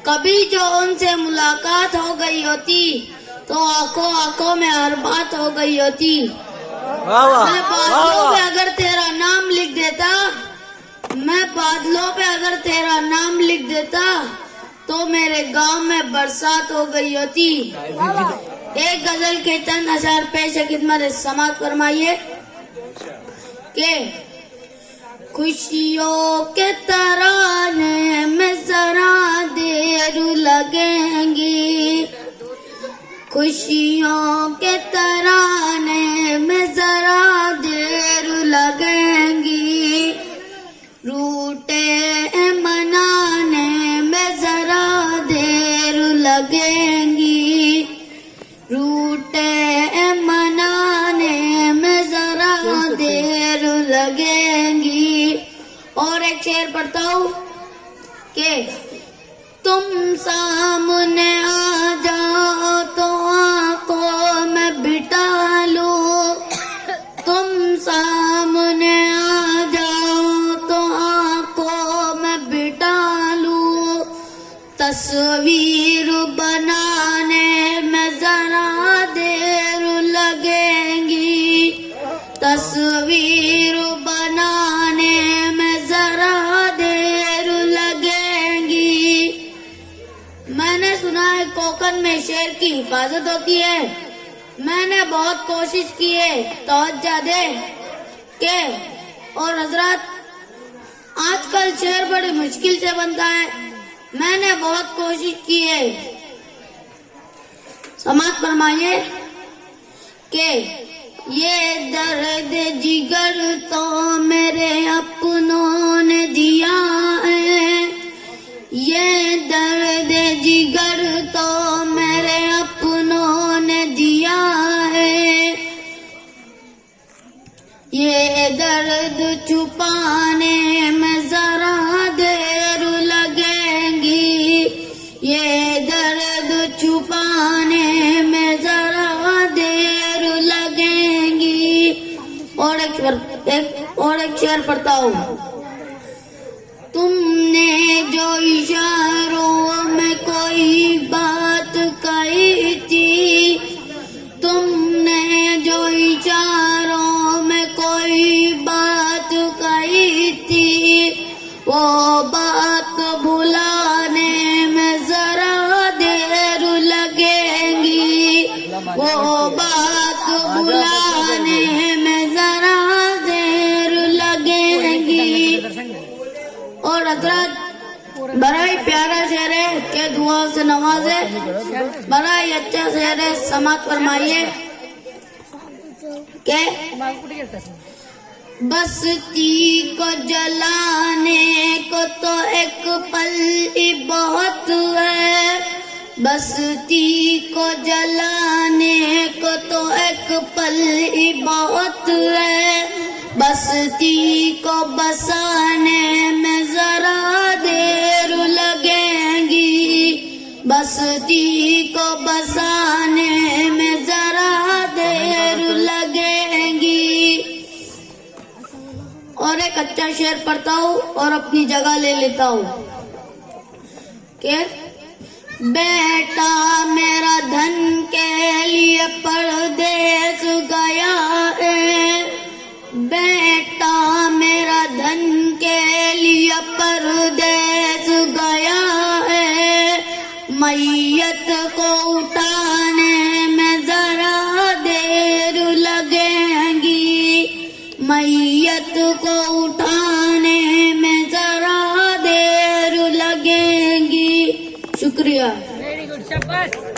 कभी जो उनसे मुलाकात हो गई होती तो आंखों आंखों में हर बात हो गई होती। मैं बादलों पे अगर तेरा नाम लिख देता, मैं बादलों पे अगर तेरा नाम लिख देता तो मेरे गांव में बरसात हो गई होती। एक गजल के चंद अशार पेश खिदमत समात फरमाइए के खुशियों के तराने में जरा देर लगेंगी, खुशियों के तराने में जरा देर लगेंगी, रूठे मनाने में जरा देर लगेंगी, रूठे मनाने में जरा देर लगेंगी। और एक शेर पढ़ता हूँ कि तुम सामने आ जाओ तो आंखों में बिठा लो, तुम सामने आ जाओ तो आंखों में बिठा लो, तस्वीर बनाने में जरा देर लगेंगी, तस्वीर बनाने में जरा देर लगेंगी। मैंने सुना है कोकन में शेर की हिफाजत होती है। मैंने बहुत कोशिश की है तवज्जो दे के, और हजरत आजकल शेर बड़ी मुश्किल से बनता है। मैंने बहुत कोशिश की है। समाज फरमाइए के ये दर्द जिगर तो मेरे अपनों ने दिया है, ये दर्द जिगर तो मेरे अपनों ने दिया है, ये दर्द छुपाने में जरा देर लगेंगी, ये दर्द छुपाने में जरा देर लगेंगी। और एक शेर पढ़ता हूँ। तुमने जो इशारों में कोई बात कही थी, तुमने जो इशारों में कोई बात कही थी, वो बात भुलाने में जरा देर लगेंगी, वो बात भुलाने में जरा देर लगेंगी। और हजरत बड़ा ही प्यारा शेर है के दुआओं से नवाजे, बड़ा ही अच्छा शेर है। समात फरमाइए के बस्ती को जलाने को तो एक पल ही बहुत है, बस्ती को जलाने को तो एक पल ही बहुत है, बस्ती को बसाने में जरा देर लगेंगी, बस्ती को बसाने में जरा देर लगेंगी। और एक अच्छा शेर पढ़ता हूँ और अपनी जगह ले लेता हूँ कि बेटा मेरा धन के लिए परदेस गया है, बेटा मेरा धन के लिए परदेस गया है, मैयत को उठाने में जरा देर लगेंगी, मैयत को उठाने में जरा देर लगेंगी। शुक्रिया। वेरी गुड, शाबाश।